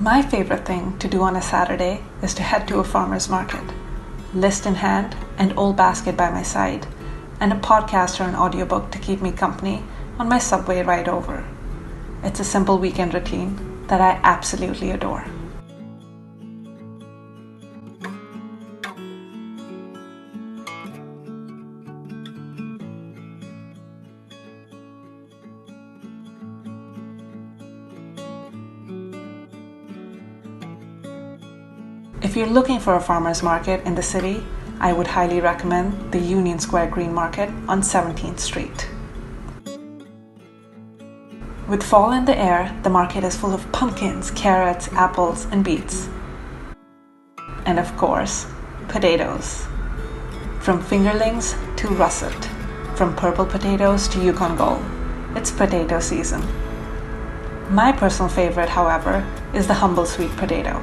My favorite thing to do on a Saturday is to head to a farmer's market, list in hand, an old basket by my side, and a podcast or an audiobook to keep me company on my subway ride over. It's a simple weekend routine that I absolutely adore. If you're looking for a farmer's market in the city, I would highly recommend the Union Square Green Market on 17th Street. With fall in the air, the market is full of pumpkins, carrots, apples, and beets. And of course, potatoes. From fingerlings to russet, from purple potatoes to Yukon Gold, it's potato season. My personal favorite, however, is the humble sweet potato.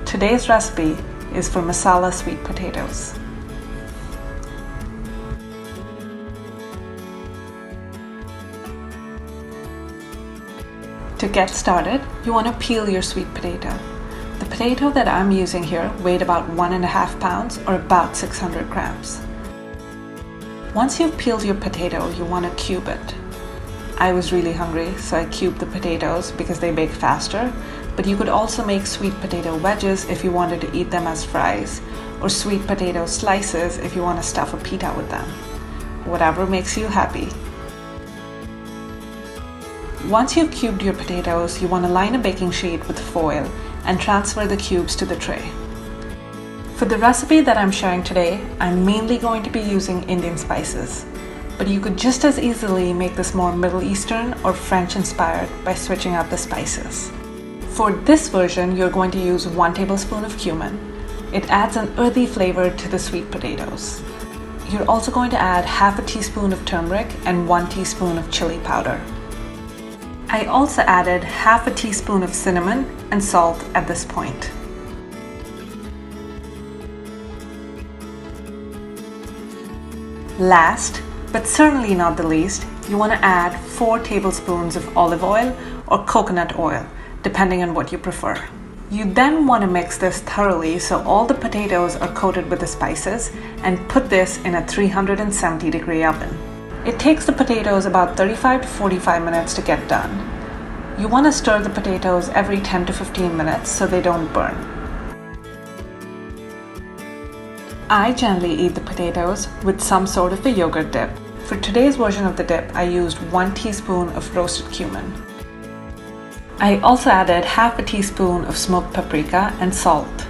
Today's recipe is for Masala sweet potatoes. To get started, you want to peel your sweet potato. The potato that I'm using here weighed about 1.5 pounds or about 600 grams. Once you've peeled your potato, you want to cube it. I was really hungry, so I cubed the potatoes because they bake faster, but you could also make sweet potato wedges if you wanted to eat them as fries, or sweet potato slices if you want to stuff a pita with them. Whatever makes you happy. Once you've cubed your potatoes, you want to line a baking sheet with foil and transfer the cubes to the tray. For the recipe that I'm sharing today, I'm mainly going to be using Indian spices, but you could just as easily make this more Middle Eastern or French inspired by switching out the spices. For this version, you're going to use 1 tablespoon of cumin. It adds an earthy flavor to the sweet potatoes. You're also going to add half a teaspoon of turmeric and 1 teaspoon of chili powder. I also added half a teaspoon of cinnamon and salt at this point. Last, but certainly not the least, you want to add 4 tablespoons of olive oil or coconut oil, depending on what you prefer. You then want to mix this thoroughly so all the potatoes are coated with the spices and put this in a 370-degree oven. It takes the potatoes about 35 to 45 minutes to get done. You want to stir the potatoes every 10 to 15 minutes so they don't burn. I generally eat the potatoes with some sort of a yogurt dip. For today's version of the dip, I used 1 teaspoon of roasted cumin. I also added half a teaspoon of smoked paprika and salt.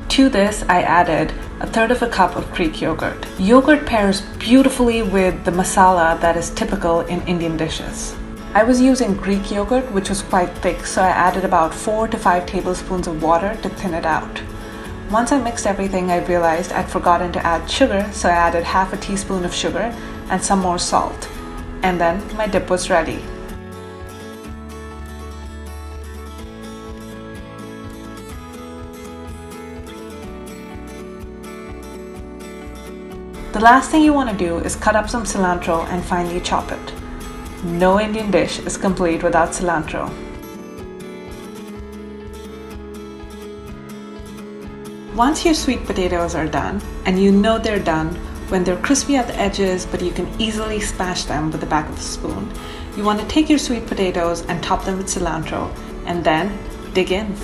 To this, I added 1/3 cup of Greek yogurt. Yogurt pairs beautifully with the masala that is typical in Indian dishes. I was using Greek yogurt, which was quite thick, so I added about 4 to 5 tablespoons of water to thin it out. Once I mixed everything, I realized I'd forgotten to add sugar, so I added half a teaspoon of sugar and some more salt. And then my dip was ready. The last thing you want to do is cut up some cilantro and finely chop it. No Indian dish is complete without cilantro. Once your sweet potatoes are done, and you know they're done when they're crispy at the edges but you can easily smash them with the back of a spoon, you want to take your sweet potatoes and top them with cilantro and then dig in.